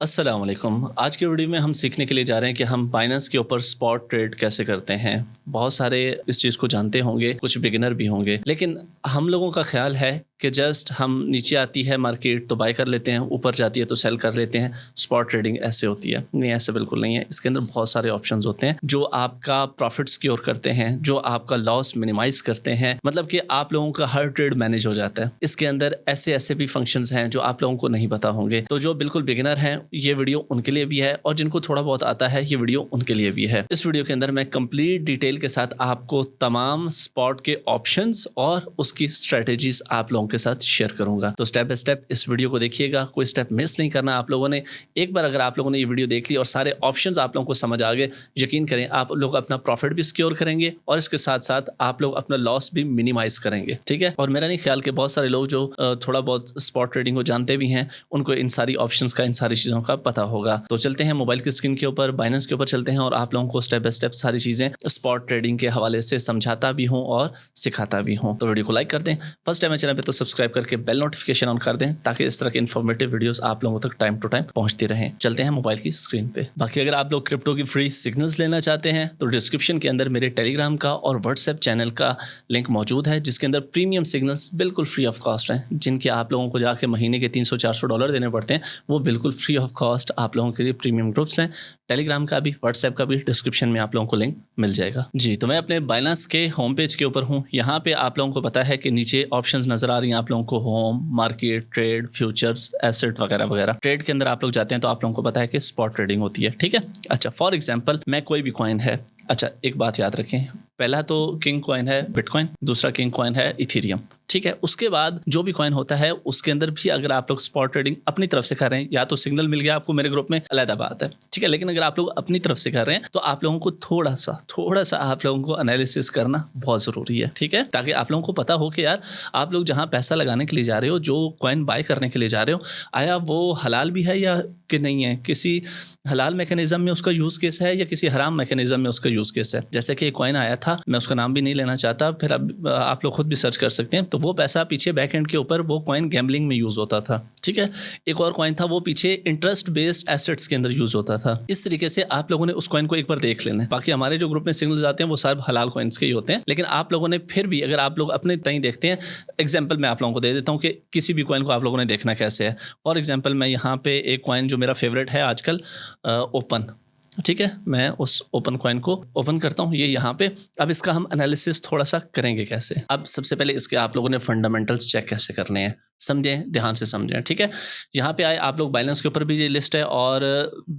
अस्सलाम वालेकुम। आज के वीडियो में हम सीखने के लिए जा रहे हैं कि हम बाइनेंस के ऊपर स्पॉट ट्रेड कैसे करते हैं। बहुत सारे इस चीज़ को जानते होंगे, कुछ बिगिनर भी होंगे, लेकिन हम लोगों का ख्याल है कि जस्ट हम नीचे आती है मार्केट तो बाय कर लेते हैं, ऊपर जाती है तो सेल कर लेते हैं। स्पॉट ट्रेडिंग ऐसे होती है। नहीं, ऐसे बिल्कुल नहीं है। इसके अंदर बहुत सारे ऑप्शंस होते हैं जो आपका प्रॉफिट सिक्योर करते हैं, जो आपका लॉस मिनिमाइज करते हैं। मतलब कि आप लोगों का हर ट्रेड मैनेज हो जाता है। इसके अंदर ऐसे ऐसे भी फंक्शंस हैं जो आप लोगों को नहीं पता होंगे। तो जो बिल्कुल बिगिनर हैं ये वीडियो उनके लिए भी है, और जिनको थोड़ा बहुत आता है ये वीडियो उनके लिए भी है। इस वीडियो के अंदर मैं कंप्लीट डिटेल के साथ आपको तमाम स्पॉट के ऑप्शंस और उसकी स्ट्रेटेजीज आप लोगों के साथ शेयर करूंगा। तो स्टेप बाय स्टेप इस वीडियो को देखिएगा, कोई स्टेप मिस नहीं करना आप लोगों ने। एक बार अगर आप लोगों ने ये वीडियो देख ली और सारे ऑप्शंस आप लोगों को समझ आ गए, यकीन करें आप लोग अपना प्रॉफिट भी सिक्योर करेंगे और इसके साथ साथ आप लोग अपना लॉस भी मिनिमाइज करेंगे। ठीक है। और मेरा नहीं ख्याल कि बहुत सारे लोग जो थोड़ा बहुत स्पॉट ट्रेडिंग को जानते भी हैं, उनको इन सारी ऑप्शंस का, इन सारी चीज़ों का पता होगा। तो चलते हैं मोबाइल की स्क्रीन के ऊपर, बाइनेंस के ऊपर चलते हैं और आप लोगों को स्टेप बाय स्टेप सारी चीज़ें स्पॉट ट्रेडिंग के हवाले से समझाता भी हूँ और सिखाता भी हूँ। तो वीडियो को लाइक कर दें, फर्स्ट टाइम चैनल पे तो सब्सक्राइब करके बेल नोटिफिकेशन ऑन कर दें, ताकि इस तरह के इन्फॉर्मेटिव वीडियोस आप लोगों तक टाइम टू टाइम पहुंचती रहें। चलते हैं मोबाइल की स्क्रीन पे। बाकी अगर आप लोग क्रिप्टो की फ्री सिग्नल्स लेना चाहते हैं तो डिस्क्रिप्शन के अंदर मेरे टेलीग्राम का और व्हाट्सएप चैनल का लिंक मौजूद है, जिसके अंदर प्रीमियम सिग्नल्स बिल्कुल फ्री ऑफ कॉस्ट हैं, जिनके आप लोगों को जाके महीने के $300-400 देने पड़ते हैं। वो बिल्कुल फ्री ऑफ कॉस्ट आप लोगों के लिए प्रीमियम ग्रुप्स हैं। टेलीग्राम का भी, व्हाट्सएप का भी डिस्क्रिप्शन में आप लोगों को लिंक मिल जाएगा। जी, तो मैं अपने बाइनेंस के होम पेज के ऊपर हूँ। यहाँ पे आप लोगों को पता है कि नीचे ऑप्शंस नजर आ रही हैं आप लोगों को, home, market, trade, futures, asset वगैरह वगैरह। ट्रेड के अंदर आप लोग जाते हैं तो आप लोगों को पता है कि स्पॉट ट्रेडिंग होती है। ठीक है। अच्छा, फॉर एग्जाम्पल मैं कोई भी कॉइन है, अच्छा एक बात याद रखें, पहला तो किंग कॉइन है बिटकॉइन, दूसरा किंग कॉइन है इथेरियम। ठीक है। उसके बाद जो भी कॉइन होता है उसके अंदर भी अगर आप लोग स्पॉट ट्रेडिंग अपनी तरफ से कर रहे हैं, या तो सिग्नल मिल गया आपको मेरे ग्रुप में, अलग बात है। ठीक है। लेकिन अगर आप लोग अपनी तरफ से कर रहे हैं तो आप लोगों को थोड़ा सा आप लोगों को एनालिसिस करना बहुत ज़रूरी है। ठीक है। ताकि आप लोगों को पता हो कि यार आप लोग जहाँ पैसा लगाने के लिए जा रहे हो, जो कॉइन बाय करने के लिए जा रहे हो, आया वो हलाल भी है या कि नहीं है, किसी हलाल मैकेनिज्म में उसका यूज़ केस है या किसी हराम मैकेनिज्म में उसका यूज़ केस है। जैसे कि एक कॉइन आया था, मैं उसका नाम भी नहीं लेना चाहता, फिर अब आप लोग खुद भी सर्च कर सकते हैं। तो वो पैसा पीछे बैक एंड के ऊपर वो कॉइन गैम्बलिंग में यूज़ होता था। ठीक है। एक और कॉइन था, वो पीछे इंटरेस्ट बेस्ड एसेट्स के अंदर यूज़ होता था। इस तरीके से आप लोगों ने उस कॉइन को एक बार देख लेना है। बाकी हमारे जो ग्रुप में सिग्नल्स आते हैं वो सारे हलाल कॉइन्स के ही होते हैं, लेकिन आप लोगों ने फिर भी, अगर आप लोग अपने तय देखते हैं, एग्जाम्पल मैं आप लोगों को दे देता हूँ कि किसी भी कॉइन को आप लोगों ने देखना कैसे है। फॉर एग्जाम्पल मैं यहाँ पे एक कॉइन जो मेरा फेवरेट है आजकल, ओपन। ठीक है। मैं उस ओपन कॉइन को ओपन करता हूँ, ये यहाँ पे। अब इसका हम एनालिसिस थोड़ा सा करेंगे कैसे। अब सबसे पहले इसके आप लोगों ने फंडामेंटल्स चेक कैसे करने हैं, समझें, ध्यान से समझें। ठीक है। यहाँ पे आए आप लोग, बाइनेंस के ऊपर भी ये लिस्ट है और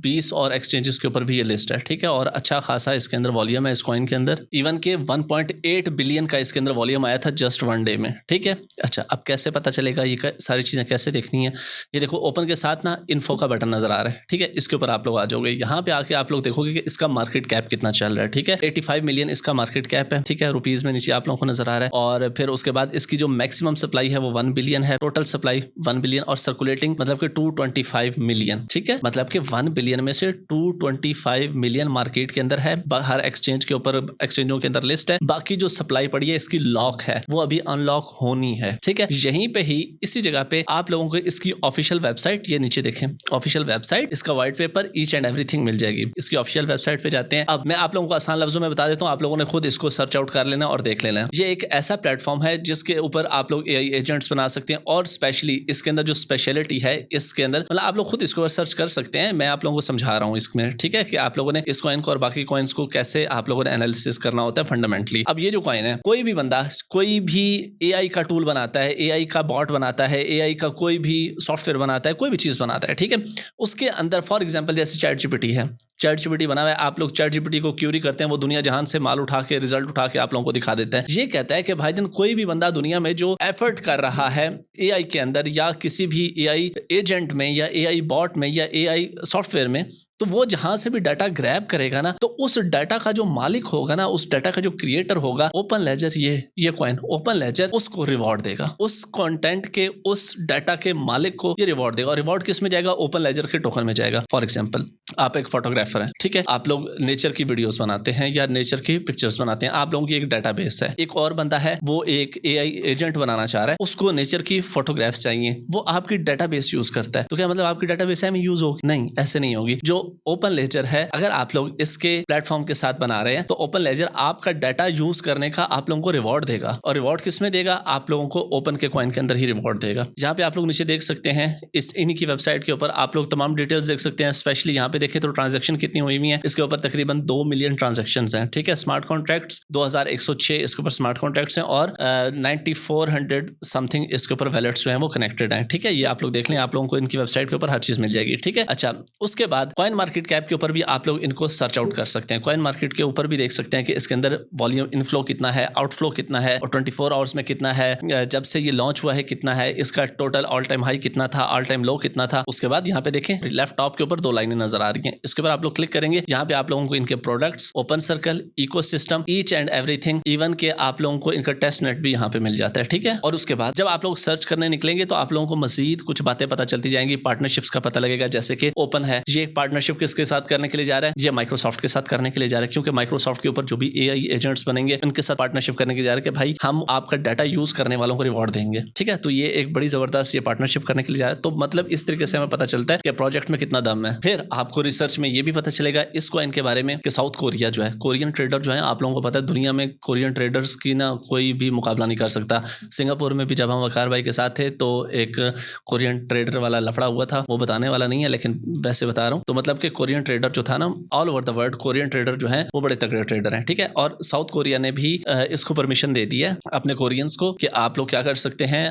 20 और एक्सचेंजेस के ऊपर भी ये लिस्ट है। ठीक है। और अच्छा खासा इसके अंदर वॉल्यूम है इस कॉइन के अंदर, इवन के 1.8 बिलियन का इसके अंदर वॉल्यूम आया था जस्ट वन डे में। ठीक है। अच्छा, अब कैसे पता चलेगा, ये सारी चीज़ें कैसे देखनी है। ये देखो, ओपन के साथ ना इन्फो का बटन नजर आ रहा है। ठीक है। इसके ऊपर आप लोग आ जाओगे। यहाँ पे आके आप लोग देखोगे कि इसका मार्केट कैप कितना चल रहा है। ठीक है। 85 मिलियन इसका मार्केट कैप है। ठीक है। रुपीज में नीचे आप लोगों को नजर आ रहा है। और फिर उसके बाद इसकी जो मैक्सिमम सप्लाई है वो 1 बिलियन है, टोटल सप्लाई 1 बिलियन, और सर्कुलेटिंग मतलब कि 225 मिलियन। ठीक है। मतलब कि 1 बिलियन में से 225 मिलियन मार्केट के अंदर है। हर एक्सचेंज के ऊपर, एक्सचेंजों के अंदर लिस्ट है। बाकी जो सप्लाई पड़ी है इसकी लॉक है, वो अभी अनलॉक होनी है। ठीक है। यहीं पे ही, इसी जगह पे आप लोगों को इसकी ऑफिशियल वेबसाइट, ये नीचे देखें ऑफिशियल वेबसाइट, इसका white paper, each and everything मिल जाएगी। इसकी ऑफिशियल वेबसाइट पे जाते हैं। अब मैं आप लोगों को आसान लफ्जों में बता देता हूँ, आप लोगों ने खुद इसको सर्च आउट कर लेना और देख लेना। ये एक ऐसा प्लेटफॉर्म है जिसके ऊपर आप लोग एआई एजेंट्स बना सकते हैं, और स्पेशली इसके अंदर जो स्पेशलिटी है इसके अंदर, मतलब आप लोग खुद इसको सर्च कर सकते हैं, मैं आप लोगों को समझा रहा हूँ इसमें। ठीक है। कि आप लोगों ने इस कॉइन को और बाकी कॉइन्स को कैसे आप लोगों ने एनालिसिस करना होता है फंडामेंटली। अब ये जो कॉइन है, कोई भी बंदा कोई भी एआई का टूल बनाता है, एआई का बॉट बनाता है, एआई का कोई भी सॉफ्टवेयर बनाता है, कोई भी चीज़ बनाता है। ठीक है। उसके अंदर फॉर एग्जाम्पल जैसे चैट जीपीटी है, चैट जीपीटी बना हुआ है, आप लोग चैट जीपीटी को क्यूरी करते हैं, वो दुनिया जहान से माल उठा के, रिजल्ट उठा के आप लोगों को दिखा देता है। ये कहता है कि भाईजान कोई भी बंदा दुनिया में जो एफर्ट कर रहा है एआई के अंदर, या किसी भी एआई एजेंट में, या एआई बॉट में, या एआई सॉफ्टवेयर में, तो वो जहां से भी डाटा ग्रैब करेगा ना, तो उस डाटा का जो मालिक होगा ना, उस डाटा का जो क्रिएटर होगा, ओपन लेजर, ये कॉइन ओपन लेजर उसको रिवॉर्ड देगा, उस कंटेंट के, उस डाटा के मालिक को ये रिवॉर्ड देगा। और रिवॉर्ड किस में जाएगा? ओपन लेजर के टोकन में जाएगा। फॉर एग्जांपल, आप एक फोटोग्राफर हैं, ठीक है, आप लोग नेचर की वीडियोस बनाते हैं या नेचर की पिक्चर्स बनाते हैं, आप लोगों की एक डाटाबेस है। एक और बंदा है, वो एक एआई एजेंट बनाना चाह रहा है, उसको नेचर की फोटोग्राफ्स चाहिए, वो आपकी डाटाबेस यूज करता है। तो क्या मतलब आपकी डाटाबेस है में यूज होगी? नहीं, ऐसे नहीं होगी। जो ओपन लेजर है, अगर आप लोग इसके प्लेटफॉर्म के साथ बना रहे हैं, तो ओपन लेजर आपका डाटा यूज करने का आप लोगों को रिवॉर्ड देगा। और रिवॉर्ड किस में देगा? आप लोगों को ओपन के कॉइन के अंदर ही रिवॉर्ड देगा। यहाँ पे आप लोग नीचे देख सकते हैं, इस इन्हीं की वेबसाइट के ऊपर आप लोग तमाम डिटेल्स देख सकते हैं। स्पेशली यहाँ पे देखें तो ट्रांजैक्शन कितनी हुई हुई है, इसके ऊपर तकरीबन 2 मिलियन ट्रांजैक्शंस हैं, ठीक है। स्मार्ट कॉन्ट्रैक्ट्स 2106 इसके ऊपर स्मार्ट कॉन्ट्रैक्ट्स हैं, और 9400 समथिंग इसके ऊपर वैलेट्स जो हैं वो कनेक्टेड हैं, ठीक है। ये आप लोग देख लें, आप लोगों को इनकी वेबसाइट के ऊपर हर चीज मिल जाएगी, ठीक है। अच्छा, उसके बाद कॉइन मार्केट कैप के ऊपर भी आप लोग इनको सर्च आउट कर सकते हैं। कॉइन मार्केट के ऊपर भी देख सकते हैं कि इसके अंदर वॉल्यूम इनफ्लो कितना है, आउटफ्लो कितना है, और 24 आवर्स में कितना है, जब से ये लॉन्च हुआ है कितना है, इसका टोटल ऑल टाइम हाई कितना था, ऑल टाइम लो कितना था। उसके बाद यहाँ पे देखें, लेफ्ट टॉप के ऊपर 2 लाइनें नजर आ रही हैं, इसके ऊपर आप लोग क्लिक करेंगे। यहाँ पे आप लोगों को इनके products, open circle, ecosystem, each and everything, even के आप लोगों को इनका टेस्ट नेट भी यहाँ पे मिल जाता है, ठीक है। और उसके बाद जब आप लोग सर्च करने निकलेंगे तो आप लोगों को मजीद कुछ बातें पता चलती जाएंगी, पार्टनरशिप्स का पता लगेगा। जैसे कि ओपन है, ये पार्टनरशिप किसके साथ करने के लिए जा रहा है? ये माइक्रोसॉफ्ट के साथ करने के लिए जा रहा है, क्योंकि माइक्रोसॉफ्ट के ऊपर जो भी एआई एजेंट्स बनेंगे उनके साथ पार्टनरशिप करने के लिए जा रहा है कि भाई हम आपका डाटा यूज करने वालों को रिवॉर्ड देंगे, ठीक है। तो ये एक बड़ी जबरदस्त ये पार्टनरशिप करने के लिए जा रहा है। तो मतलब इस तरीके से हमें पता चलता है कि प्रोजेक्ट में कितना दम है। फिर आपको रिसर्च में ये भी पता चलेगा इस कॉइन के बारे में कि साउथ कोरिया जो है, कोरियन ट्रेडर जो है, आप लोगों को पता है दुनिया में कोरियन ट्रेडर्स की ना कोई भी मुकाबला नहीं कर सकता। सिंगापुर में भी जब हम वकार भाई के साथ थे तो एक कोरियन ट्रेडर वाला लफड़ा हुआ था, वो बताने वाला नहीं है लेकिन वैसे बता रहा हूँ। तो मतलब कि कोरियन ट्रेडर जो था ना, all over the world Korean trader जो है वो बड़े तगड़े ट्रेडर हैं, ठीक है। और साउथ कोरिया ने भी इसको परमिशन दे दी है अपने कोरियंस को कि आप लोग क्या कर सकते हैं,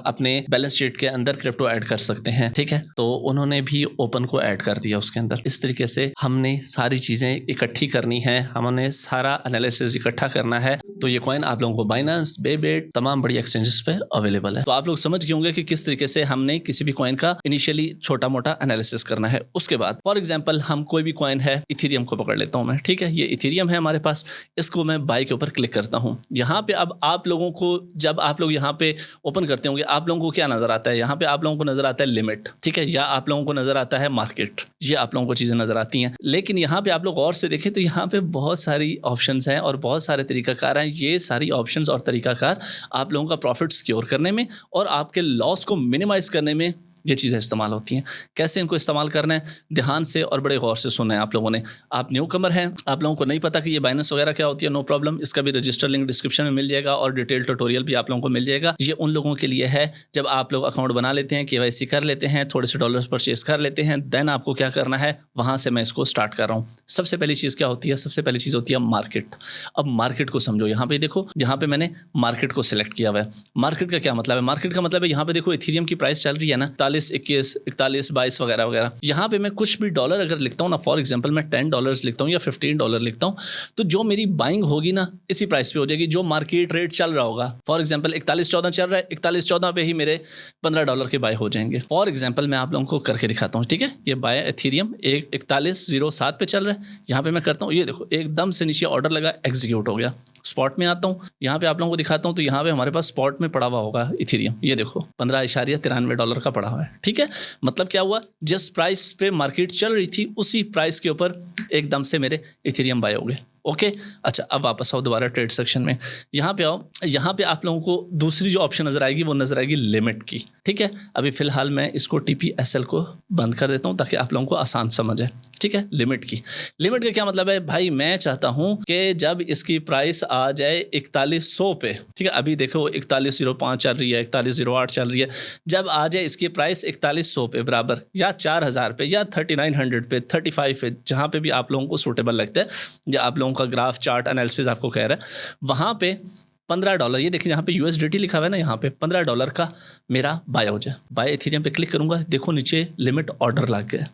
अपने बैलेंस शीट के अंदर क्रिप्टो ऐड कर सकते हैं, ठीक है। तो उन्होंने भी ओपन को ऐड कर दिया उसके अंदर। इस तरीके से हमने सारी चीजें इकट्ठी करनी है, हमने सारा एनालिसिस इकट्ठा करना है। तो ये कॉइन आप लोगों को बाइनेंस, बेबिट, तमाम बड़ी एक्सचेंजेस पे अवेलेबल है। तो आप लोग समझ गए होंगे कि किस तरीके से हमने किसी भी कॉइन का इनिशियली छोटा मोटा एनालिसिस करना है। उसके बाद फॉर एग्जांपल हम कोई भी कॉइन है, इथेरियम को पकड़ लेता हूं मैं, ठीक है। ये इथेरियम है हमारे पास, इसको मैं बाय के ऊपर क्लिक करता हूं। यहाँ पे अब आप लोगों को, जब आप लोग यहाँ पे ओपन करते होंगे, आप लोगों को क्या नजर आता है? यहाँ पे आप लोगों को नजर आता है लिमिट, ठीक है, या आप लोगों को नजर आता है मार्केट, ये आप लोगों को चीजें नजर आती हैं। लेकिन यहाँ पे आप लोग और से देखें तो यहाँ पे बहुत सारी ऑप्शंस हैं और बहुत सारे तरीकाकार हैं। ये सारी ऑप्शंस और तरीकाकार आप लोगों का प्रॉफिट सिक्योर करने में और आपके लॉस को मिनिमाइज करने में ये चीज़ें इस्तेमाल होती हैं। कैसे इनको इस्तेमाल करना है, ध्यान से और बड़े गौर से सुनना है आप लोगों ने। आप न्यू कमर हैं, आप लोगों को नहीं पता कि ये बाइनेंस वगैरह क्या होती है, नो प्रॉब्लम, इसका भी रजिस्टर लिंक डिस्क्रिप्शन में मिल जाएगा और डिटेल ट्यूटोरियल भी आप लोगों को मिल जाएगा। ये उन लोगों के लिए है जब आप लोग अकाउंट बना लेते हैं, KYC कर लेते हैं, थोड़े से डॉलर्स परचेस कर लेते हैं, देन आपको क्या करना है, वहाँ से मैं इसको स्टार्ट कर रहा हूँ। सबसे पहली चीज़ क्या होती है? सबसे पहली चीज़ होती है मार्केट। अब मार्केट को समझो। यहाँ पे देखो, यहाँ पे मैंने मार्केट को सिलेक्ट किया हुआ है। मार्केट का क्या मतलब है? मार्केट का मतलब है यहाँ पे देखो इथेरियम की प्राइस चल रही है ना 41, 21, 41, 22 वगैरह वगैरह। यहाँ पे मैं कुछ भी डॉलर अगर लिखता हूँ ना, फॉर एग्जांपल मैं $10 लिखता हूँ या $15 लिखता हूँ, तो जो मेरी बाइंग होगी ना इसी प्राइस पे हो जाएगी, जो मार्केट रेट चल रहा होगा। फॉर एग्जांपल 41.14 चल रहा है, 41.14 पे ही मेरे $15 के बाय हो जाएंगे। फॉर एग्जांपल मैं आप लोगों को करके दिखाता हूँ, ठीक है। ये बाय इथेरियम 41.07 पे चल रहा है, यहाँ पे मैं करता हूँ, ये देखो एकदम से नीचे ऑर्डर लगा, एग्जीक्यूट हो गया। स्पॉट में आता हूँ, यहाँ पे आप लोगों को दिखाता हूँ, तो यहाँ पे हमारे पास स्पॉट में पड़ा हुआ होगा इथेरियम, ये देखो $15.93 का पड़ा हुआ है, ठीक है। मतलब क्या हुआ, जिस प्राइस पे मार्केट चल रही थी उसी प्राइस के ऊपर एकदम से मेरे इथेरियम बाय हो गए। ओके, अच्छा अब वापस आओ दोबारा ट्रेड सेक्शन में, यहाँ पे आओ। यहाँ पे आप लोगों को दूसरी जो ऑप्शन नजर आएगी वो नजर आएगी लिमिट की, ठीक है। अभी फिलहाल मैं इसको TPSL को बंद कर देता हूँ ताकि आप लोगों को आसान समझ आए, ठीक है। लिमिट की, लिमिट का क्या मतलब है भाई, मैं चाहता हूँ कि जब इसकी प्राइस आ जाए 4100 पे, ठीक है, अभी देखो 4105 चल रही है, 4108 चल रही है, जब आ जाए इसकी प्राइस 4100 पे बराबर, या 4000 पे, या 3900 पे, 35 पे, जहाँ पे भी आप लोगों को सूटेबल लगता है, या आप लोगों का ग्राफ चार्ट एनालिसिस आपको कह रहा है, वहाँ पे $15, ये देखिए यहाँ पे USDT लिखा हुआ है ना, यहाँ पे $15 का मेरा बाय हो जाए। बाय इथेरियम पे क्लिक करूँगा, देखो नीचे लिमिट ऑर्डर लग गया।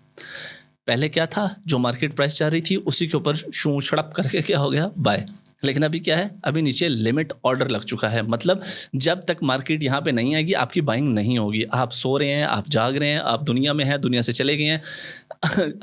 पहले क्या था, जो मार्केट प्राइस चल रही थी उसी के ऊपर शू छड़प करके क्या हो गया, बाय। लेकिन अभी क्या है, अभी नीचे लिमिट ऑर्डर लग चुका है। मतलब जब तक मार्केट यहाँ पे नहीं आएगी आपकी बाइंग नहीं होगी। आप सो रहे हैं, आप जाग रहे हैं, आप दुनिया में हैं, दुनिया से चले गए हैं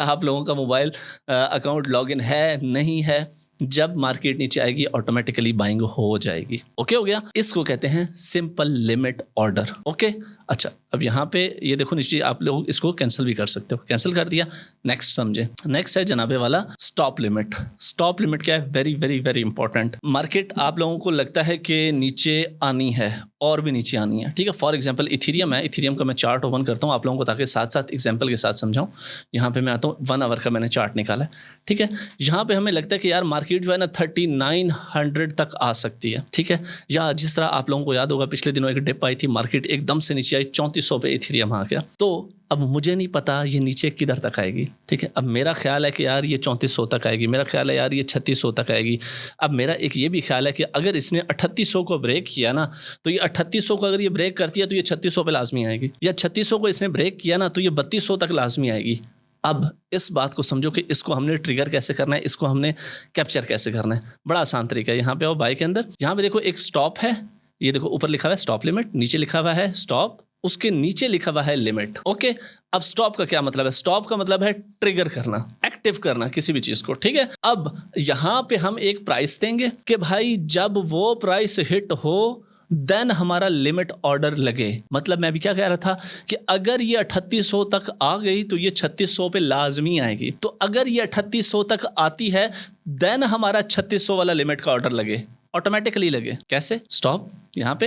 आप लोगों का मोबाइल अकाउंट लॉगिन है नहीं है, जब मार्केट नीचे आएगी ऑटोमेटिकली बाइंग हो जाएगी। ओके हो गया, इसको कहते हैं सिंपल लिमिट ऑर्डर। ओके अच्छा, अब यहाँ पे ये देखो नीचे आप लोग इसको कैंसिल भी कर सकते हो, कैंसिल कर दिया। नेक्स्ट समझे, नेक्स्ट है जनाबे वाला स्टॉप लिमिट। स्टॉप लिमिट क्या है, very very very important. Market आप लोगों को लगता है कि नीचे आनी है और भी नीचे आनी है, ठीक है। फॉर एग्जांपल इथीरियम है, इथीरियम का मैं चार्ट ओपन करता हूँ आप लोगों को ताकि साथ साथ एग्जांपल के साथ समझाऊँ। यहाँ पे मैं आता हूँ, 1 आवर का मैंने चार्ट निकाला है, ठीक है। यहाँ पे हमें लगता है कि यार मार्केट जो है ना 3900 तक आ सकती है, ठीक है। या जिस तरह आप लोगों को याद होगा पिछले दिनों एक डिप आई थी, मार्केट एकदम से नीचे आई, 3400 पे इथीरियम आ गया। तो अब मुझे नहीं पता ये नीचे किधर तक आएगी, ठीक है। अब मेरा ख्याल है कि यार ये 3400 तक आएगी, मेरा ख्याल है यार ये 3600 तक आएगी। अब मेरा एक ये भी ख्याल है कि अगर इसने 3800 को ब्रेक किया ना, तो ये 3800 को अगर ये ब्रेक करती है तो ये 3600 पे लाजमी आएगी, या 3600 को इसने ब्रेक किया ना तो ये 3200 तक लाजमी आएगी। अब इस बात को समझो कि इसको हमने ट्रिगर कैसे करना है, इसको हमने कैप्चर कैसे करना है। बड़ा आसान तरीका है। यहाँ पे आओ बाय के अंदर, यहाँ पे देखो एक स्टॉप है, ये देखो ऊपर लिखा हुआ है स्टॉप लिमिट, नीचे लिखा हुआ है स्टॉप, उसके नीचे लिखा हुआ है लिमिट। ओके, अब स्टॉप का क्या मतलब है? स्टॉप का मतलब है ट्रिगर करना, एक्टिव करना किसी भी चीज को, ठीक है। अब यहाँ पे हम एक प्राइस देंगे कि भाई जब वो प्राइस हिट हो देन हमारा लिमिट ऑर्डर लगे। मतलब मैं भी क्या कह रहा था कि अगर ये 3800 तक आ गई तो ये 3600 पे लाजमी आएगी। तो अगर ये 3800 तक आती है देन हमारा 3600 वाला लिमिट का ऑर्डर लगे, ऑटोमेटिकली लगे। कैसे? स्टॉप यहाँ पे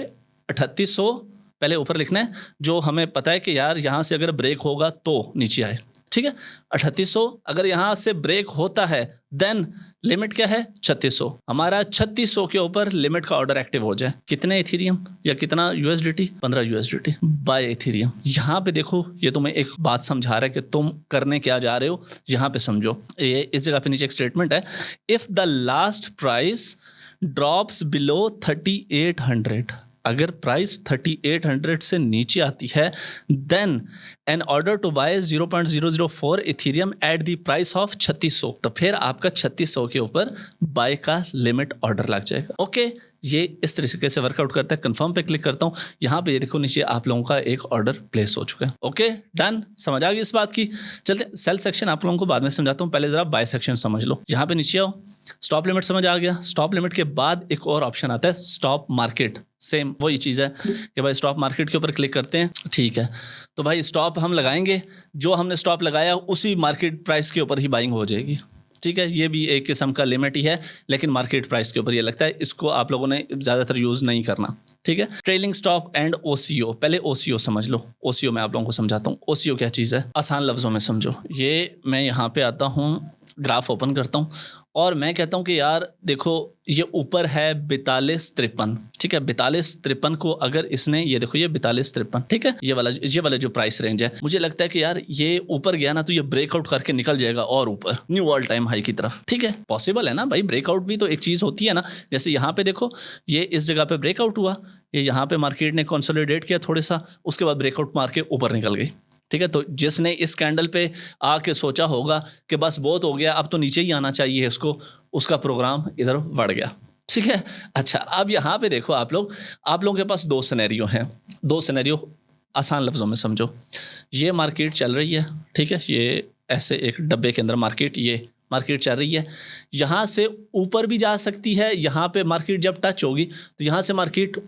3800 पहले ऊपर लिखना है, जो हमें पता है कि यार यहाँ से अगर ब्रेक होगा तो नीचे आए, ठीक है। 3800 अगर यहाँ से ब्रेक होता है देन लिमिट क्या है? 3600। हमारा 3600 के ऊपर लिमिट का ऑर्डर एक्टिव हो जाए। कितने इथीरियम या कितना यूएसडीटी? 15 USDT bye Ethereum. यहाँ पे देखो, ये तुम्हें एक बात समझा रहा है कि तुम करने क्या जा रहे हो। यहाँ पे समझो, ये इस जगह पे नीचे एक स्टेटमेंट है, if the last price drops below 3800, अगर प्राइस 3800 से नीचे आती है then an order to buy 0.004 Ethereum at the price of 3600, तो फिर आपका 3600 के ऊपर बाय का लिमिट ऑर्डर लग जाएगा। ओके, ये इस तरीके से वर्कआउट करता है। कंफर्म पे क्लिक करता हूँ, यहाँ पे ये देखो नीचे आप लोगों का एक ऑर्डर प्लेस हो चुका है। ओके डन, समझ आ गई इस बात की। चलते सेल सेक्शन आप लोगों को बाद में समझाता हूँ, पहले जरा बाय सेक्शन समझ लो। यहाँ पे नीचे आओ, स्टॉप लिमिट समझ आ गया। स्टॉप लिमिट के बाद एक और ऑप्शन आता है स्टॉप मार्केट। सेम वही चीज़ है कि भाई स्टॉप मार्केट के ऊपर क्लिक करते हैं, ठीक है। तो भाई स्टॉप हम लगाएंगे, जो हमने स्टॉप लगाया उसी मार्केट प्राइस के ऊपर ही बाइंग हो जाएगी, ठीक है। ये भी एक किस्म का लिमिट ही है, लेकिन मार्केट प्राइस के ऊपर ये लगता है। इसको आप लोगों ने ज़्यादातर यूज़ नहीं करना, ठीक है। ट्रेलिंग स्टॉप एंड ओसीओ, पहले ओसीओ समझ लो। ओसीओ मैं आप लोगों को समझाता हूँ। ओसीओ क्या चीज़ है, आसान लफ्ज़ों में समझो। ये मैं यहाँ पे आता हूँ, ग्राफ ओपन करता हूँ और मैं कहता हूँ कि यार देखो ये ऊपर है 4253, ठीक है। 4253 को अगर इसने, ये देखो ये 4253, ठीक है, ये वाला जो प्राइस रेंज है, मुझे लगता है कि यार ये ऊपर गया ना तो ये ब्रेकआउट करके निकल जाएगा और ऊपर न्यू ऑल टाइम हाई की तरफ, ठीक है। पॉसिबल है ना भाई, ब्रेकआउट भी तो एक चीज़ होती है ना। जैसे यहाँ पे देखो, ये इस जगह पे ब्रेकआउट हुआ, ये यहाँ पे मार्केट ने कंसोलिडेट किया थोड़ा सा, उसके बाद ब्रेकआउट मार के ऊपर निकल गई, ठीक है। तो जिसने इस कैंडल पे आके सोचा होगा कि बस बहुत हो गया, अब तो नीचे ही आना चाहिए इसको, उसका प्रोग्राम इधर बढ़ गया, ठीक है। अच्छा, अब यहाँ पे देखो आप लोगों के पास 2 सिनेरियो हैं। 2 सिनेरियो आसान लफ्ज़ों में समझो। ये मार्केट चल रही है, ठीक है, ये ऐसे एक डब्बे के अंदर मार्केट चल रही है। यहाँ से ऊपर भी जा सकती है, यहाँ पे मार्केट जब टच होगी तो यहाँ से मार्केट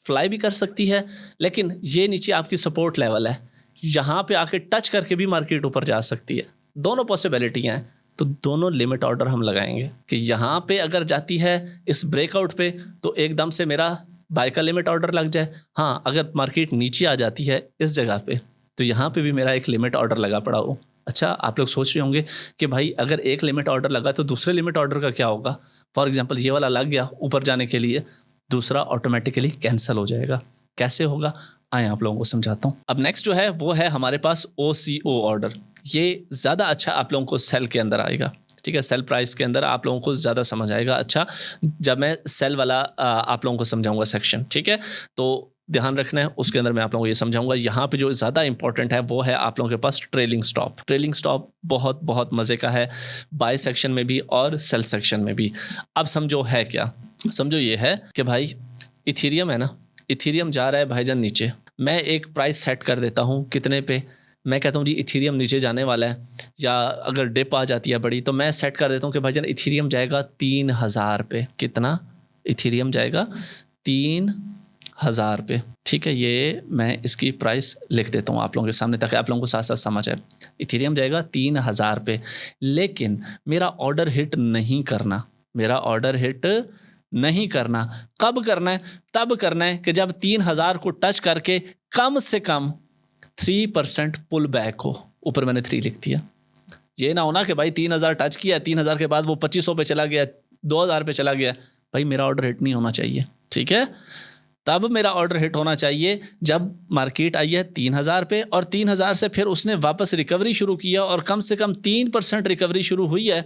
फ्लाई भी कर सकती है, लेकिन ये नीचे आपकी सपोर्ट लेवल है, यहाँ पे आके टच करके भी मार्केट ऊपर जा सकती है। दोनों पॉसिबिलिटी हैं, तो दोनों लिमिट ऑर्डर हम लगाएंगे कि यहाँ पे अगर जाती है इस ब्रेकआउट पे तो एकदम से मेरा बाय का लिमिट ऑर्डर लग जाए। हाँ, अगर मार्केट नीचे आ जाती है इस जगह पे तो यहाँ पे भी मेरा एक लिमिट ऑर्डर लगा पड़ा हो। अच्छा, आप लोग सोच रहे होंगे कि भाई अगर एक लिमिट ऑर्डर लगा तो दूसरे लिमिट ऑर्डर का क्या होगा। फॉर एग्जाम्पल ये वाला लग गया ऊपर जाने के लिए, दूसरा ऑटोमेटिकली कैंसिल हो जाएगा। कैसे होगा आए आप लोगों को समझाता हूँ। अब नेक्स्ट जो है वो है हमारे पास OCO ऑर्डर। ये ज़्यादा अच्छा आप लोगों को सेल के अंदर आएगा, ठीक है। सेल प्राइस के अंदर आप लोगों को ज़्यादा समझ आएगा अच्छा जब मैं सेल वाला आप लोगों को समझाऊंगा सेक्शन, ठीक है। तो ध्यान रखना है उसके अंदर मैं आप लोगों को ये समझाऊंगा। यहाँ पे जो ज़्यादा इंपॉर्टेंट है वो है आप लोगों के पास ट्रेलिंग स्टॉप। ट्रेलिंग स्टॉप बहुत बहुत मज़े का है, बाय सेक्शन में भी और सेल सेक्शन में भी। अब समझो है क्या, समझो ये है कि भाई इथेरियम है ना, इथेरियम जा रहा है भाईजान नीचे, मैं एक प्राइस सेट कर देता हूँ कितने पे, मैं कहता हूँ जी इथेरियम नीचे जाने वाला है, या अगर डिप आ जाती है बड़ी तो मैं सेट कर देता हूँ कि भाईजान इथेरियम जाएगा 3000 पे। कितना? इथेरियम जाएगा 3000 पे। ठीक है, ये मैं इसकी प्राइस लिख देता हूँ आप लोगों के सामने ताकि आप लोगों को साथ साथ समझ आए। इथेरियम जाएगा 3000 पे, लेकिन मेरा ऑर्डर हिट नहीं करना, मेरा ऑर्डर हिट नहीं करना। कब करना है? तब करना है कि जब 3000 को टच करके कम से कम 3% पुल बैक हो। ऊपर मैंने 3 लिख दिया। ये ना होना कि भाई 3000 टच किया, 3000 के बाद वो 2500 पे चला गया, 2000 पे चला गया, भाई मेरा ऑर्डर हिट नहीं होना चाहिए। ठीक है, तब मेरा ऑर्डर हिट होना चाहिए जब मार्केट आई है 3000 पे और 3000 से फिर उसने वापस रिकवरी शुरू किया और कम से कम 3% रिकवरी शुरू हुई है,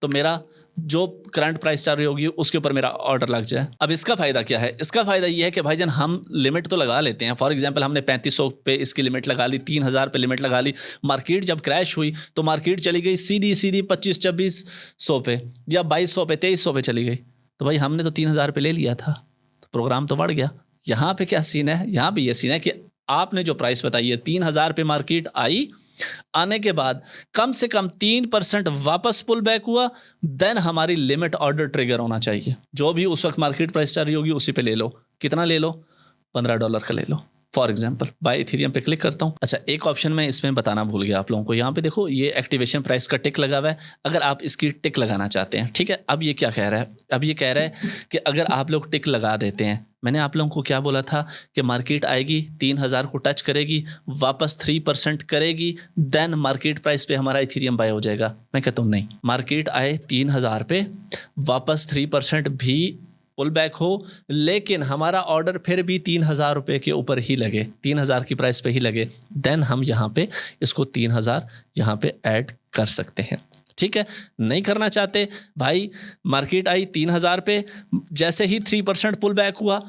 तो मेरा जो करंट प्राइस चल रही होगी उसके ऊपर मेरा ऑर्डर लग जाए। अब इसका फ़ायदा क्या है? इसका फ़ायदा ये है कि भाईजान हम लिमिट तो लगा लेते हैं। फॉर एग्जांपल हमने 3500 पे इसकी लिमिट लगा ली, 3000 पे लिमिट लगा ली। मार्केट जब क्रैश हुई तो मार्केट चली गई सीधी 25-2600 पे या 2200 पे, 2300 पे चली गई, तो भाई हमने तो 3000 पे ले लिया था, तो प्रोग्राम तो बढ़ गया। यहाँ पे क्या सीन है? यहाँ पे ये सीन है कि आपने जो प्राइस बताई है 3000 पे मार्केट आई, आने के बाद कम से कम 3% वापस पुल बैक हुआ, देन हमारी लिमिट ऑर्डर ट्रिगर होना चाहिए। जो भी उस वक्त मार्केट प्राइस चल रही होगी उसी पे ले लो। कितना ले लो? $15 का ले लो। फॉर एग्जाम्पल बाय इथेरियम पे क्लिक करता हूँ। अच्छा, एक ऑप्शन मैं इसमें बताना भूल गया आप लोगों को। यहाँ पे देखो ये एक्टिवेशन प्राइस का टिक लगा हुआ है। अगर आप इसकी टिक लगाना चाहते हैं, ठीक है, अब ये क्या कह रहा है? अब ये कह रहा है कि अगर आप लोग टिक लगा देते हैं, मैंने आप लोगों को क्या बोला था कि मार्केट आएगी 3000 को टच करेगी, वापस 3% करेगी, देन मार्केट प्राइस पे हमारा इथेरियम बाय हो जाएगा। मैं कहता हूँ नहीं, मार्केट आए 3000 पे, वापस 3% भी पुल बैक हो, लेकिन हमारा ऑर्डर फिर भी 3000 रुपये के ऊपर ही लगे, 3000 की प्राइस पे ही लगे, देन हम यहाँ पे इसको 3000 यहाँ पे ऐड कर सकते हैं। ठीक है, नहीं करना चाहते भाई, मार्केट आई 3000 पे, जैसे ही 3% पुल बैक हुआ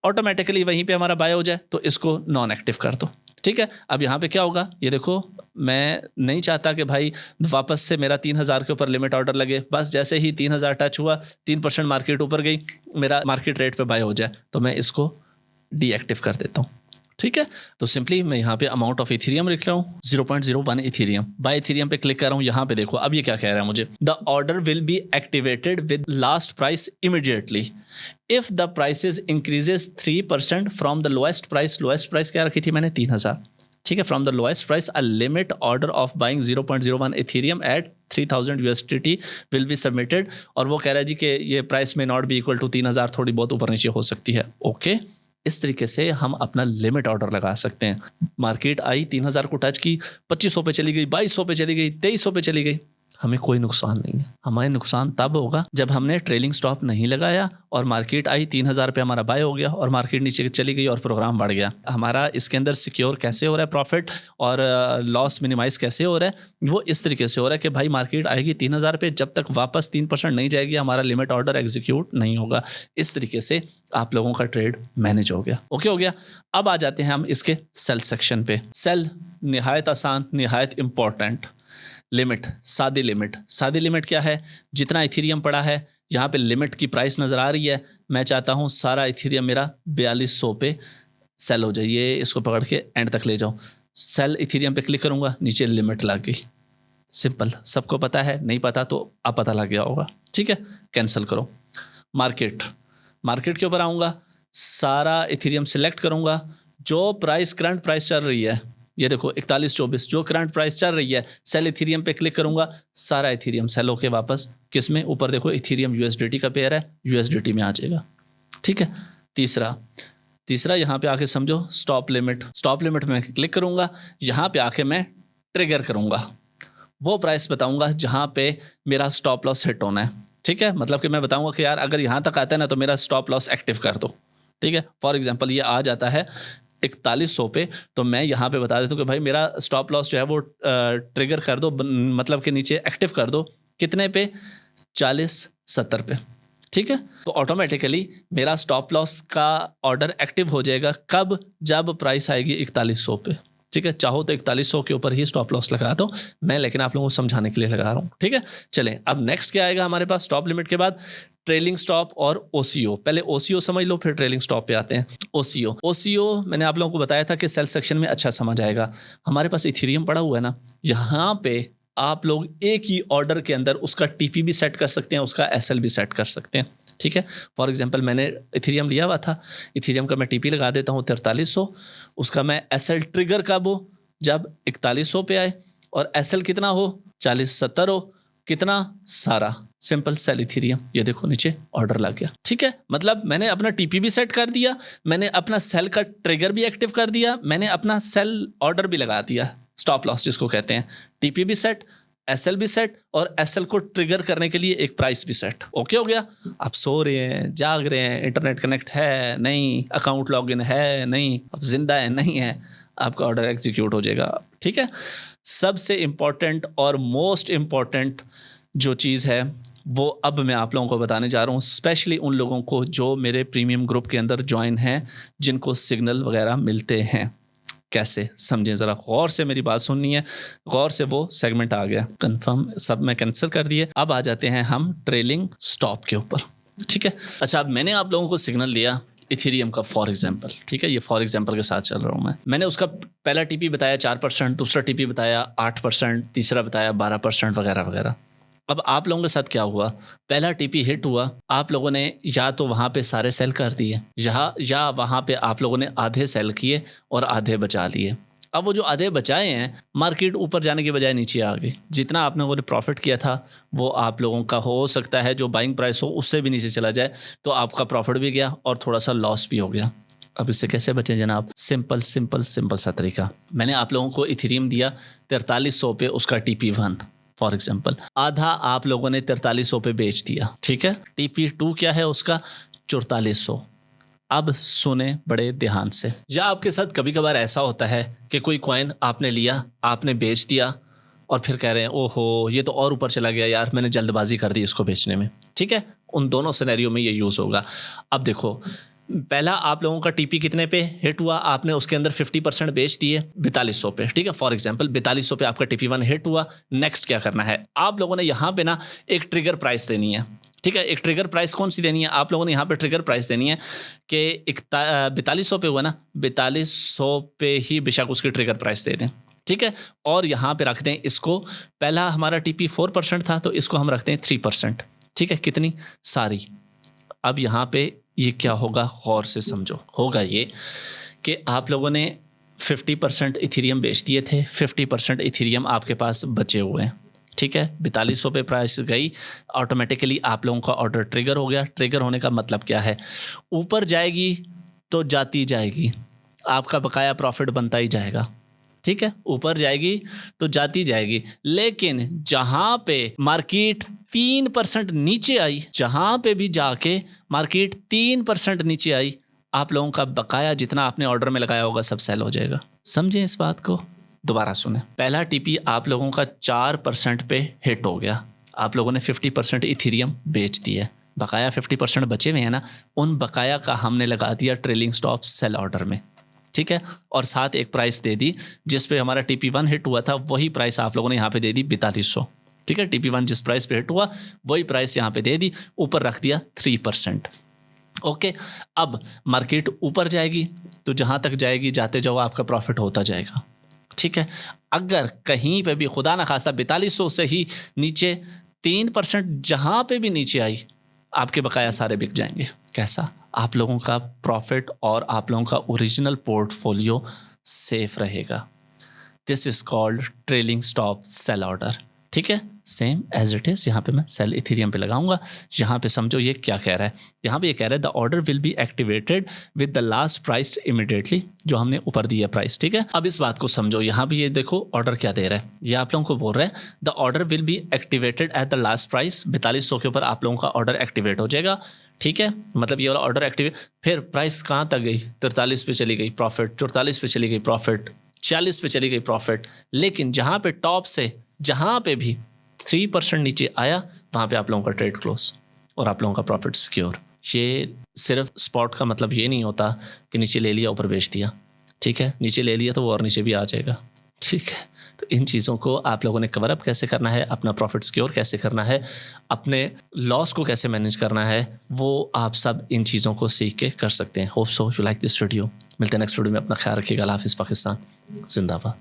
ऑटोमेटिकली वहीं पे हमारा बाय हो जाए, तो इसको नॉन एक्टिव कर दो। ठीक है, अब यहाँ पे क्या होगा ये देखो, मैं नहीं चाहता कि भाई वापस से मेरा 3000 के ऊपर लिमिट ऑर्डर लगे। बस जैसे ही 3000 टच हुआ, 3% मार्केट ऊपर गई, मेरा मार्केट रेट पे बाय हो जाए, तो मैं इसको डीएक्टिव कर देता हूँ। ठीक है, तो सिंपली मैं यहाँ पे अमाउंट ऑफ इथेरियम लिख रहा हूँ 0.01 इथेरियम, बाय इथेरियम पे क्लिक कर रहा हूँ। यहाँ पे देखो अब ये क्या कह रहा है मुझे, the order will be activated with last price immediately if the prices increases 3% from the lowest price. Lowest price क्या रखी थी मैंने? 3000। ठीक है, from the lowest price a limit order of buying 0.01 Ethereum at 3000 USDT will be submitted. और वो कह रहा है जी कि ये प्राइस में नॉट बी इक्वल टू 3000, थोड़ी बहुत ऊपर नीचे हो सकती है। ओके, इस तरीके से हम अपना लिमिट ऑर्डर लगा सकते हैं। मार्केट आई 3000 को टच की, 2500 पे चली गई, 2200 पे चली गई, 2300 पे चली गई, हमें कोई नुकसान नहीं है। हमारे नुकसान तब होगा जब हमने ट्रेलिंग स्टॉप नहीं लगाया और मार्केट आई 3000 पे हमारा बाय हो गया और मार्केट नीचे चली गई और प्रोग्राम बढ़ गया। हमारा इसके अंदर सिक्योर कैसे हो रहा है प्रॉफिट और लॉस मिनिमाइज कैसे हो रहा है? वो इस तरीके से हो रहा है कि भाई मार्केट आएगी 3000 पे, जब तक वापस 3% नहीं जाएगी हमारा लिमिट ऑर्डर एग्जीक्यूट नहीं होगा। इस तरीके से आप लोगों का ट्रेड मैनेज हो गया। ओके हो गया। अब आ जाते हैं हम इसके सेल सेक्शन पे। सेल निहायत आसान, निहायत इंपॉर्टेंट। लिमिट, सादी लिमिट। सादी लिमिट क्या है? जितना इथेरियम पड़ा है यहाँ पे लिमिट की प्राइस नज़र आ रही है, मैं चाहता हूँ सारा इथेरियम मेरा 4200 पे सेल हो जाए। ये इसको पकड़ के एंड तक ले जाओ, सेल इथेरियम पे क्लिक करूँगा, नीचे लिमिट लग गई। सिंपल, सबको पता है, नहीं पता तो अब पता लग गया होगा। ठीक है, कैंसिल करो। मार्केट, मार्केट के ऊपर आऊँगा, सारा इथेरियम सिलेक्ट करूँगा, जो प्राइस करंट प्राइस चल रही है, ये देखो 4124 जो करंट प्राइस चल रही है, सेल इथेरियम पे क्लिक करूंगा, सारा इथेरियम सेल होके वापस किस में? ऊपर देखो इथेरियम USDT का पेयर है, USDT में आ जाएगा। ठीक है, तीसरा यहाँ पे आके समझो स्टॉप लिमिट। स्टॉप लिमिट में क्लिक करूंगा, यहाँ पे आके मैं ट्रिगर करूंगा, वो प्राइस बताऊंगा जहाँ पे मेरा स्टॉप लॉस हिट होना है। ठीक है, मतलब कि मैं बताऊंगा कि यार अगर यहाँ तक आता है ना तो मेरा स्टॉप लॉस एक्टिव कर दो। ठीक है, फॉर एग्जाम्पल ये आ जाता है 4100 पे, तो मैं यहाँ पे बता देता हूँ कि भाई मेरा स्टॉप लॉस जो है वो ट्रिगर कर दो, मतलब कि नीचे एक्टिव कर दो। कितने पे? 40-70 पे। ठीक है, तो ऑटोमेटिकली मेरा स्टॉप लॉस का ऑर्डर एक्टिव हो जाएगा कब, जब प्राइस आएगी 4100 पे। ठीक है, चाहो तो 4100 के ऊपर ही स्टॉप लॉस लगा दो मैं, लेकिन आप लोगों को समझाने के लिए लगा रहा हूँ। ठीक है, चलें अब नेक्स्ट क्या आएगा हमारे पास स्टॉप लिमिट के बाद, ट्रेलिंग स्टॉप और ओसीओ। पहले ओसीओ समझ लो फिर ट्रेलिंग स्टॉप पे आते हैं। ओसीओ मैंने आप लोगों को बताया था कि सेल सेक्शन में अच्छा समझ आएगा। हमारे पास इथेरियम पड़ा हुआ है ना, यहाँ पे आप लोग एक ही ऑर्डर के अंदर उसका टीपी भी सेट कर सकते हैं, उसका एसएल भी सेट कर सकते हैं। ठीक है, फॉर एग्जांपल मैंने इथेरियम लिया हुआ था, इथेरियम का मैं टीपी लगा देता हूँ 4300, उसका मैं एसएल ट्रिगर कब हो, जब 4100 पे आए, और एसएल कितना हो 4070 हो, कितना सारा सिंपल सेल इथेरियम। ये देखो नीचे ऑर्डर लग गया। ठीक है, मतलब मैंने अपना टीपी भी सेट कर दिया, मैंने अपना सेल का ट्रिगर भी एक्टिव कर दिया, मैंने अपना सेल ऑर्डर भी लगा दिया, स्टॉप लॉस जिसको कहते हैं। टीपी भी सेट, एसएल भी सेट, और एसएल को ट्रिगर करने के लिए एक प्राइस भी सेट। ओके हो गया। आप सो रहे हैं, जाग रहे हैं, इंटरनेट कनेक्ट है नहीं, अकाउंट लॉगिन है नहीं, अब जिंदा है नहीं है, आपका ऑर्डर एग्जीक्यूट हो जाएगा। ठीक है, सबसे इम्पॉर्टेंट और मोस्ट इम्पॉर्टेंट जो चीज़ है वो अब मैं आप लोगों को बताने जा रहा हूँ, स्पेशली उन लोगों को जो मेरे प्रीमियम ग्रुप के अंदर ज्वाइन हैं, जिनको सिग्नल वगैरह मिलते हैं। कैसे समझें, ज़रा गौर से मेरी बात सुननी है, गौर से। वो सेगमेंट आ गया कंफर्म, सब मैं कैंसिल कर दिए। अब आ जाते हैं हम ट्रेलिंग स्टॉप के ऊपर। ठीक है, अच्छा अब मैंने आप लोगों को सिग्नल दिया इथेरियम का फॉर एग्जांपल। ठीक है, ये फॉर एग्जांपल के साथ चल रहा हूँ मैंने उसका पहला टीपी बताया 4%, दूसरा टीपी बताया 8%, तीसरा बताया 12% वगैरह वगैरह। अब आप लोगों के साथ क्या हुआ, पहला टीपी हिट हुआ, आप लोगों ने या तो वहाँ पे सारे सेल कर दिए, या वहाँ पे आप लोगों ने आधे सेल किए और आधे बचा लिए। अब वो जो आधे बचाए हैं, मार्केट ऊपर जाने के बजाय नीचे आ गई। जितना आप लोगों ने प्रॉफिट किया था वो आप लोगों का हो सकता है जो बाइंग प्राइस हो उससे भी नीचे चला जाए, तो आपका प्रॉफिट भी गया और थोड़ा सा लॉस भी हो गया। अब इससे कैसे बचें जनाब, सिंपल सा तरीका। मैंने आप लोगों को इथेरियम दिया 4300 पे, उसका TP1 फॉर एग्जाम्पल, आधा आप लोगों ने 4300 पे बेच दिया। ठीक है, TP2 क्या है उसका 4400। अब सुने बड़े ध्यान से, या आपके साथ कभी कभार ऐसा होता है कि कोई कॉइन आपने लिया, आपने बेच दिया और फिर कह रहे हैं ओहो ये तो और ऊपर चला गया यार, मैंने जल्दबाजी कर दी इसको बेचने में। ठीक है, उन दोनों सिनेरियो में ये यूज़ होगा। अब देखो, पहला आप लोगों का टीपी कितने पे हिट हुआ, आपने उसके अंदर 50% बेच दिए 4200 पे। ठीक है, फॉर एग्जांपल 4200 पे आपका TP1 हिट हुआ। नेक्स्ट क्या करना है, आप लोगों ने यहाँ पे ना एक ट्रिगर प्राइस देनी है। ठीक है, एक ट्रिगर प्राइस कौन सी देनी है, आप लोगों ने यहाँ पे ट्रिगर प्राइस देनी है कि 4200 पे हुआ ना, 4200 पे ही बेशक उसकी ट्रिगर प्राइस दे दें। ठीक है, और यहाँ पे रखते हैं इसको, पहला हमारा TP 4% था तो इसको हम रखते हैं 3%। ठीक है, कितनी सारी। अब यहाँ पे ये क्या होगा, गौर से समझो, होगा ये कि आप लोगों ने 50% इथेरियम बेच दिए थे, 50% इथेरियम आपके पास बचे हुए हैं। ठीक है, 4200 पे प्राइस गई, ऑटोमेटिकली आप लोगों का ऑर्डर ट्रिगर हो गया। ट्रिगर होने का मतलब क्या है, ऊपर जाएगी तो जाती जाएगी, आपका बकाया प्रॉफिट बनता ही जाएगा। ठीक है, ऊपर जाएगी तो जाती जाएगी, लेकिन जहाँ पे मार्केट 3% नीचे आई, जहाँ पे भी जाके मार्केट 3% नीचे आई, आप लोगों का बकाया जितना आपने ऑर्डर में लगाया होगा सब सेल हो जाएगा। समझें इस बात को, दोबारा सुने। पहला टीपी आप लोगों का 4% पे हिट हो गया, आप लोगों ने 50% इथेरियम बेच दिया, बकाया 50% बचे हुए हैं ना, उन बकाया का हमने लगा दिया ट्रेलिंग स्टॉप सेल ऑर्डर में। ठीक है, और साथ एक प्राइस दे दी जिस पे हमारा TP1 हिट हुआ था, वही प्राइस आप लोगों ने यहाँ पे दे दी 4200। ठीक है, TP1 जिस प्राइस पे हिट हुआ वही प्राइस यहाँ पे दे दी, ऊपर रख दिया 3%। ओके, अब मार्केट ऊपर जाएगी तो जहाँ तक जाएगी जाते जाओ आपका प्रॉफिट होता जाएगा। ठीक है, अगर कहीं पे भी खुदा ना खास्ता 4200 से ही नीचे 3% जहाँ पे भी नीचे आई, आपके बकाया सारे बिक जाएंगे। कैसा, आप लोगों का प्रॉफिट और आप लोगों का ओरिजिनल पोर्टफोलियो सेफ रहेगा। This is called trailing stop sell order. ठीक है, सेम एज इट इज यहाँ पे मैं सेल इथेरियम पे लगाऊंगा। यहाँ पे समझो ये क्या कह रहा है, यहाँ पे ये कह रहा है the order will be activated with the last price immediately, जो हमने ऊपर दिया प्राइस। ठीक है, अब इस बात को समझो, यहाँ पे ये देखो ऑर्डर क्या दे रहा है, ये आप लोगों को बोल रहा है the order will be activated at the last price. 4200 के ऊपर आप लोगों का ऑर्डर एक्टिवेट हो जाएगा। ठीक है, मतलब ये वाला ऑर्डर एक्टिवेट, फिर प्राइस कहाँ तक गई, 43 पे चली गई प्रॉफिट, 44 पे चली गई प्रॉफिट, 40 पे चली गई प्रॉफिट, लेकिन जहाँ पे टॉप से जहाँ पे भी 3% नीचे आया वहाँ पे आप लोगों का ट्रेड क्लोज। और आप लोगों का प्रॉफिट सिक्योर। ये सिर्फ स्पॉट का मतलब ये नहीं होता कि नीचे ले लिया ऊपर बेच दिया, ठीक है, नीचे ले लिया तो वो और नीचे भी आ जाएगा, ठीक है। तो इन चीज़ों को आप लोगों ने कवर अप कैसे करना है, अपना प्रॉफिट सिक्योर कैसे करना है, अपने लॉस को कैसे मैनेज करना है, वो आप सब इन चीज़ों को सीख के कर सकते हैं। Hope so you like this video. मिलते हैं नेक्स्ट वीडियो में, अपना ख्याल रखिएगा। अल्लाह हाफ़िज़। पाकिस्तान जिंदाबाद।